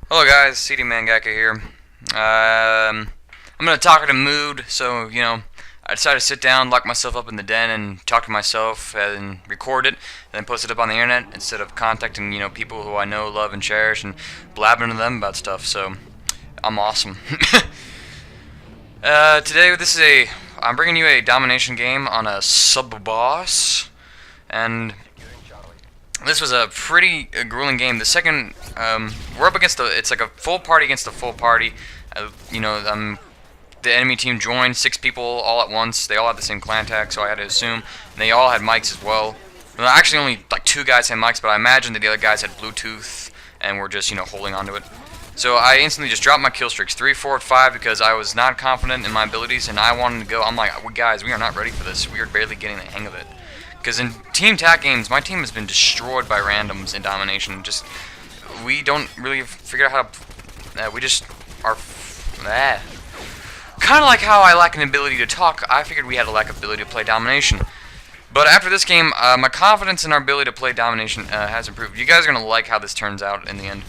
Hello guys, CD Mangaka here. I'm in a talkative mood, so I decided to sit down, lock myself up in the den, and talk to myself, and record it, and then post it up on the internet instead of contacting people who I know, love, and cherish, and blabbing to them about stuff. So I'm awesome. Today I'm bringing you a domination game on a sub boss, and this was a pretty grueling game. The second, we're up against it's like a full party against a full party. The enemy team joined 6 people all at once. They all had the same clan tag, so I had to assume. And they all had mics as well. Well, actually, only like 2 guys had mics, but I imagine that the other guys had Bluetooth and were just holding onto it. So I instantly just dropped my kill streaks, 3, 4, 5, because I was not confident in my abilities, and I wanted to go. I'm like, guys, we are not ready for this. We are barely getting the hang of it. Because in team tac games, my team has been destroyed by randoms in domination. We don't really figure out how to. We just are. Kind of like how I lack an ability to talk. I figured we had a lack of ability to play domination. But after this game, my confidence in our ability to play domination has improved. You guys are gonna like how this turns out in the end.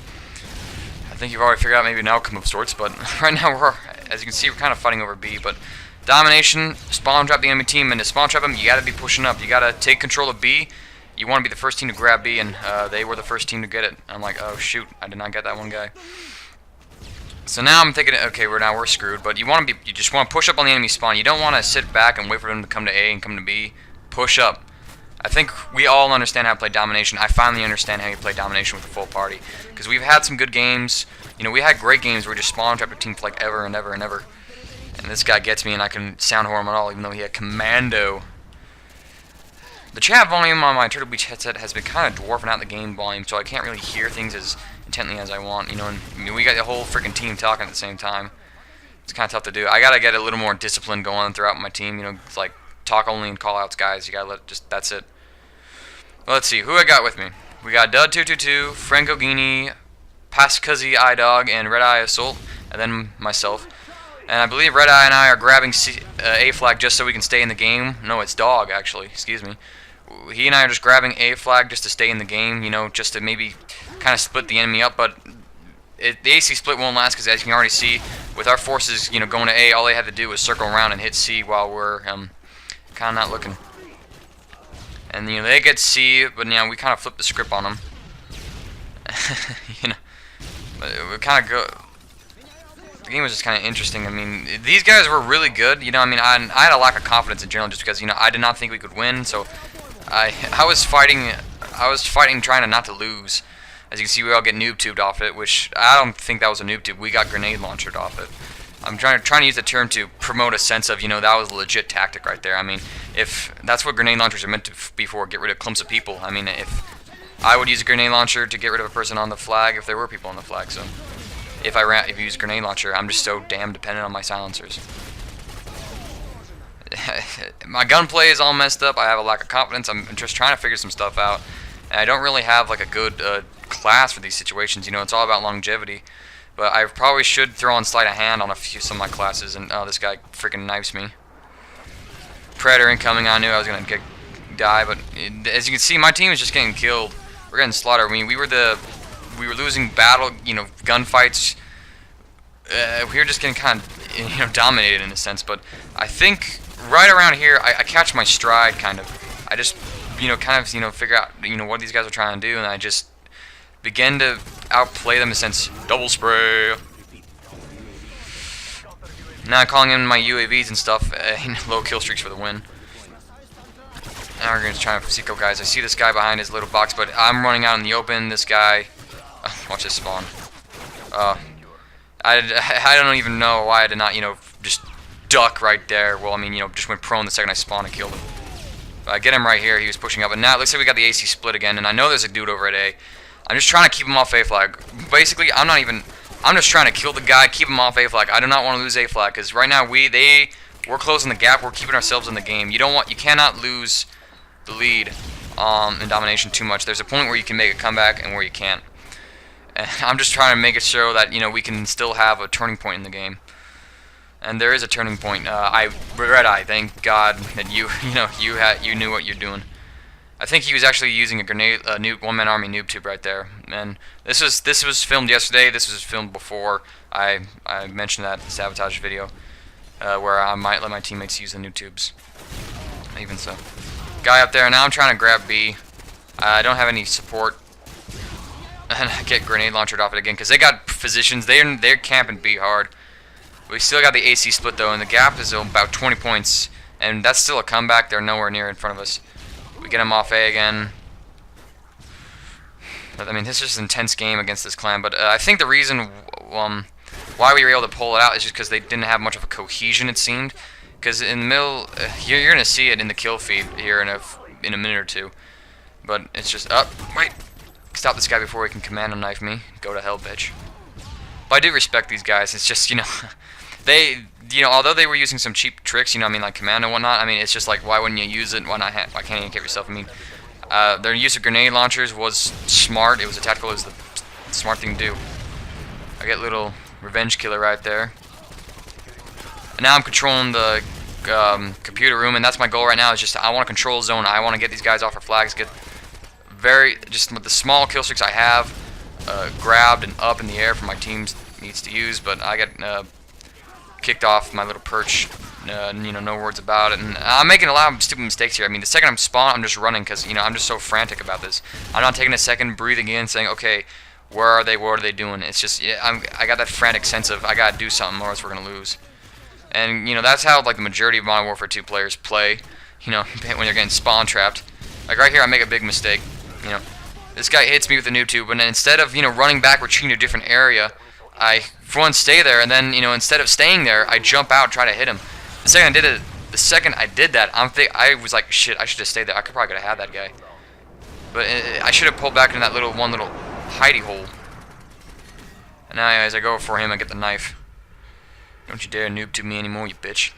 I think you've already figured out maybe an outcome of sorts, but right now as you can see, we're kind of fighting over B. But domination, spawn trap the enemy team, and to spawn trap them, you gotta be pushing up. You gotta take control of B. You want to be the first team to grab B, and they were the first team to get it. I'm like, oh shoot, I did not get that one guy. So now I'm thinking, okay, we're screwed. But you just want to push up on the enemy spawn. You don't want to sit back and wait for them to come to A and come to B. Push up. I think we all understand how to play domination. I finally understand how you play domination with a full party, because we've had some good games. We had great games where we just spawn trapped a team for like ever and ever and ever. And this guy gets me, and I can sound horrible at all, even though he had commando. The chat volume on my Turtle Beach headset has been kind of dwarfing out the game volume, so I can't really hear things as intently as I want. And we got the whole freaking team talking at the same time. It's kind of tough to do. I gotta get a little more discipline going throughout my team. It's like talk only and call outs, guys. You gotta that's it. Well, let's see who I got with me. We got Dud222, Franco Guini, Pascuzzy iDog, and Red Eye Assault, and then myself. And I believe Red Eye and I are grabbing A flag just so we can stay in the game. No, it's Dog, actually. Excuse me. He and I are just grabbing A flag just to stay in the game, just to maybe kind of split the enemy up. But the AC split won't last, because as you can already see, with our forces, going to A, all they had to do was circle around and hit C while we're kind of not looking. And they get C, but we kind of flip the script on them. We kind of go. The game was just kind of interesting. I mean, these guys were really good. I had a lack of confidence in general, just because I did not think we could win. So I was fighting trying to not to lose. As you can see, we all get noob tubed off it, which I don't think that was a noob tube. We got grenade launched off it. I'm trying to use the term to promote a sense of that was a legit tactic right there. I mean, if that's what grenade launchers are meant to be for, get rid of clumps of people. I mean, if I would use a grenade launcher to get rid of a person on the flag if there were people on the flag. So if you use a grenade launcher, I'm just so damn dependent on my silencers. My gunplay is all messed up. I have a lack of confidence. I'm just trying to figure some stuff out, and I don't really have like a good class for these situations. It's all about longevity. But I probably should throw on sleight of hand on some of my classes. And oh, this guy freaking knifes me. Predator incoming. I knew I was gonna die, but as you can see, my team is just getting killed. We're getting slaughtered. I mean, we were losing battle, gunfights. We were just getting kind of, dominated in a sense. But I think right around here, I catch my stride, kind of. I just, kind of, figure out, what these guys are trying to do, and I just begin to outplay them in a sense. Double spray. Now I'm calling in my UAVs and stuff. Low kill streaks for the win. Now we're going to try to see guys. I see this guy behind his little box, but I'm running out in the open. This guy, watch this spawn. I don't even know why I did not, just duck right there. Well, I mean, just went prone the second I spawned and killed him. But I get him right here. He was pushing up, and now it looks like we got the AC split again. And I know there's a dude over at A. I'm just trying to keep him off A flag. Basically, I'm just trying to kill the guy, keep him off A flag. I do not want to lose A flag, because right now we're closing the gap. We're keeping ourselves in the game. You cannot lose the lead in domination too much. There's a point where you can make a comeback and where you can't. And I'm just trying to make it show that we can still have a turning point in the game. And there is a turning point. Red Eye, thank God that you knew what you're doing. I think he was actually using a grenade, noob, one-man army noob tube right there. And this was filmed yesterday. This was filmed before I mentioned that sabotage video, where I might let my teammates use the noob tubes. Even so, guy up there. Now I'm trying to grab B. I don't have any support, and I get grenade launched off it again because they got positions. They're camping B hard. We still got the AC split though, and the gap is about 20 points, and that's still a comeback. They're nowhere near in front of us. We get them off A again. But, I mean, this is just an intense game against this clan. But I think the reason why we were able to pull it out is just because they didn't have much of a cohesion. It seemed, because in the middle, you're gonna see it in the kill feed here in a minute or two. But it's just wait, stop this guy before he can command and knife me. Go to hell, bitch. But I do respect these guys. It's just, although they were using some cheap tricks, I mean, like command and whatnot, I mean, it's just like, why wouldn't you use it? Why can't you get yourself? I mean, their use of grenade launchers was smart. It was tactical. It was the smart thing to do. I get little revenge killer right there. And now I'm controlling the computer room, and that's my goal right now. Is just I want to control zone. I want to get these guys off our flags. Get just with the small kill streaks I have, grabbed and up in the air for my team needs to use. But I get kicked off my little perch. No words about it. And I'm making a lot of stupid mistakes here. I mean, the second I'm spawned, I'm just running because I'm just so frantic about this. I'm not taking a second, breathing in, saying, okay, where are they? What are they doing? It's just I got that frantic sense of I gotta do something or else we're gonna lose. And that's how like the majority of Modern Warfare 2 players play. When they're getting spawn trapped. Like right here, I make a big mistake. This guy hits me with the noob tube, and then instead of running back, retreating to a different area, I for one stay there, and then instead of staying there, I jump out and try to hit him. The second I did that, I was like, shit, I should have stayed there. I could probably have had that guy, but I should have pulled back in that one little hidey hole. And now as I go for him, I get the knife. Don't you dare noob to me anymore, you bitch.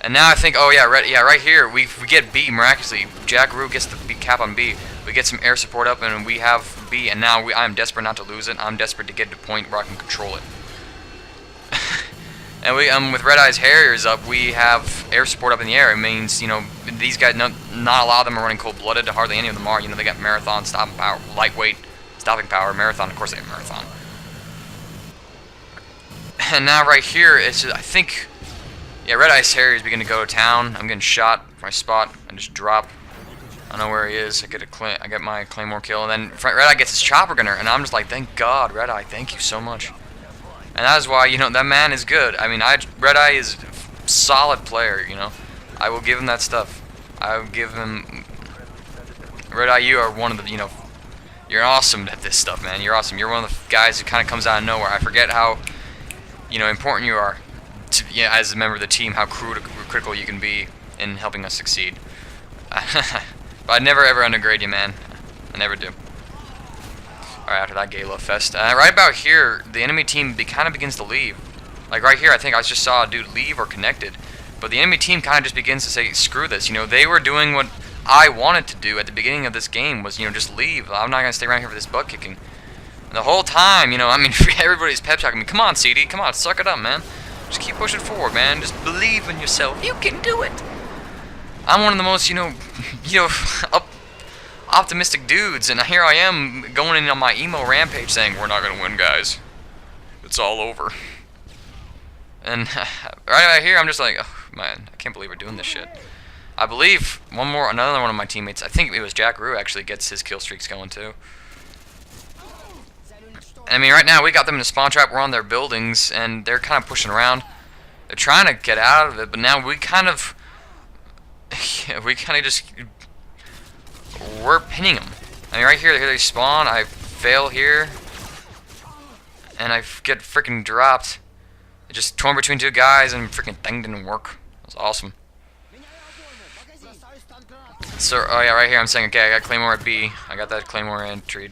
And now I think, oh yeah, right here, we get B miraculously. Jack Roo gets the B cap on B. We get some air support up, and we have B. And now I'm desperate not to lose it. I'm desperate to get to a point where I can control it. And with Red Eye's Harriers up, we have air support up in the air. It means these guys, not a lot of them are running cold-blooded. Hardly any of them are. They got marathon, stopping power, lightweight, stopping power, marathon. Of course they have marathon. And now right here, it's just, I think, yeah, Red Eye's Harriers begin to go to town. I'm getting shot from my spot. I just drop. I don't know where he is. I get my Claymore kill, and then Red Eye gets his chopper gunner, and I'm just like, thank God, Red Eye, thank you so much. And that is why, that man is good. I mean, Red Eye is a solid player, I will give him that stuff. I will give him... Red Eye, you are one of the, you're awesome at this stuff, man. You're awesome. You're one of the guys who kind of comes out of nowhere. I forget how, important you are, as a member of the team, how critical you can be in helping us succeed. But I never ever undergrade you, man. I never do. Alright, after that Gala Fest. Right about here, the enemy team kind of begins to leave. Like right here, I think I just saw a dude leave or connected. But the enemy team kind of just begins to say, screw this. They were doing what I wanted to do at the beginning of this game was, just leave. I'm not going to stay around here for this butt kicking. And the whole time, I mean, everybody's pep talking me. Come on, CD. Come on, suck it up, man. Just keep pushing forward, man. Just believe in yourself. You can do it. I'm one of the most, optimistic dudes, and here I am going in on my emo rampage saying, we're not going to win, guys. It's all over. And right here, I'm just like, oh, man, I can't believe we're doing this shit. I believe another one of my teammates, I think it was Jack Roo, actually gets his kill streaks going too. I mean, right now, we got them in a spawn trap. We're on their buildings, and they're kind of pushing around. They're trying to get out of it, but now we kind of just... We're pinning them. I mean, right here they spawn. I fail here. And I get freaking dropped. I just torn between two guys, and freaking thing didn't work. It was awesome. So, oh yeah, right here I'm saying, okay, I got Claymore at B. I got that Claymore entry.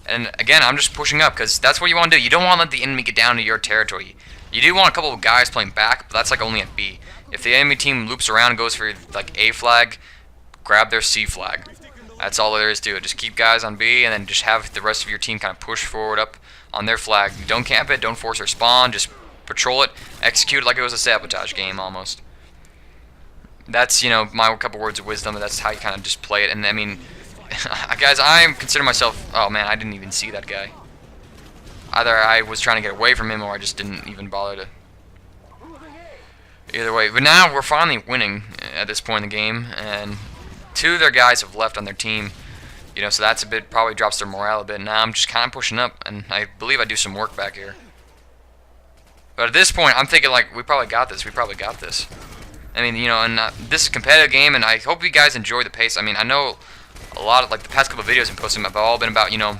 And again, I'm just pushing up, because that's what you want to do. You don't want to let the enemy get down to your territory. You do want a couple of guys playing back, but that's like only at B. If the enemy team loops around and goes for like A flag, grab their C flag. That's all there is to it. Just keep guys on B, and then just have the rest of your team kind of push forward up on their flag. Don't camp it, don't force their spawn, just patrol it, execute it like it was a sabotage game almost. That's, you know, my couple words of wisdom. That's how you kind of just play it. And I mean, guys, I consider myself. Oh man, I didn't even see that guy. Either I was trying to get away from him, or I just didn't even bother to. Either way, but now we're finally winning at this point in the game, and two of their guys have left on their team. You know, so that's a bit, probably drops their morale a bit. Now I'm just kind of pushing up, and I believe I do some work back here. But at this point, I'm thinking, like, we probably got this. We probably got this. I mean, you know, and this is a competitive game, and I hope you guys enjoy the pace. I mean, I know a lot of, like, the past couple of videos I'm posting have all been about, you know,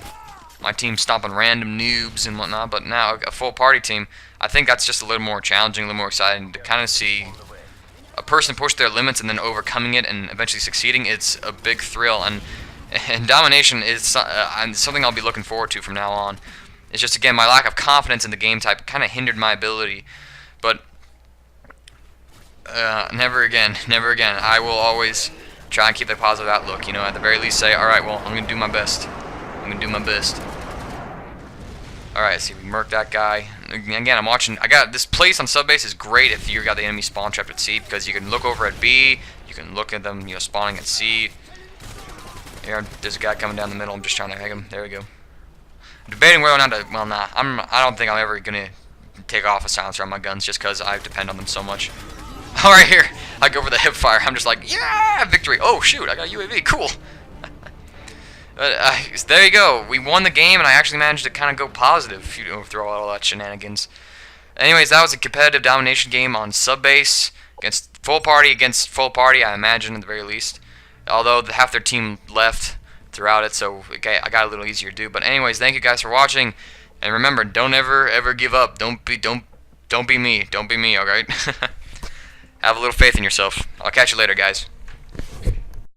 my team stomping random noobs and whatnot, but now a full party team, I think that's just a little more challenging, a little more exciting to kind of see a person push their limits and then overcoming it and eventually succeeding. It's a big thrill, and Domination is something I'll be looking forward to from now on. It's just, again, my lack of confidence in the game type kind of hindered my ability, but never again, never again. I will always try and keep a positive outlook, you know, at the very least say, alright, well, I'm going to do my best. I'm going to do my best. Alright, see, we murked that guy. Again, I'm watching. I got this place on subbase is great if you got the enemy spawn trapped at C, because you can look over at B, you can look at them, you know, spawning at C. Here, there's a guy coming down the middle. I'm just trying to hang him. There we go. I'm debating whether or not to. Well, nah. I don't think I'm ever gonna take off a silencer on my guns just because I depend on them so much. All right, here I go for the hip fire. I'm just like, yeah, victory. Oh shoot, I got a UAV. Cool. There you go. We won the game, and I actually managed to kind of go positive, you know, through all that shenanigans. Anyways, that was a competitive domination game on subbase against full party, I imagine, at the very least. Although half their team left throughout it, so okay, I got a little easier to do. But anyways, thank you guys for watching, and remember, don't ever give up. Don't be me. Don't be me. All right. Have a little faith in yourself. I'll catch you later, guys.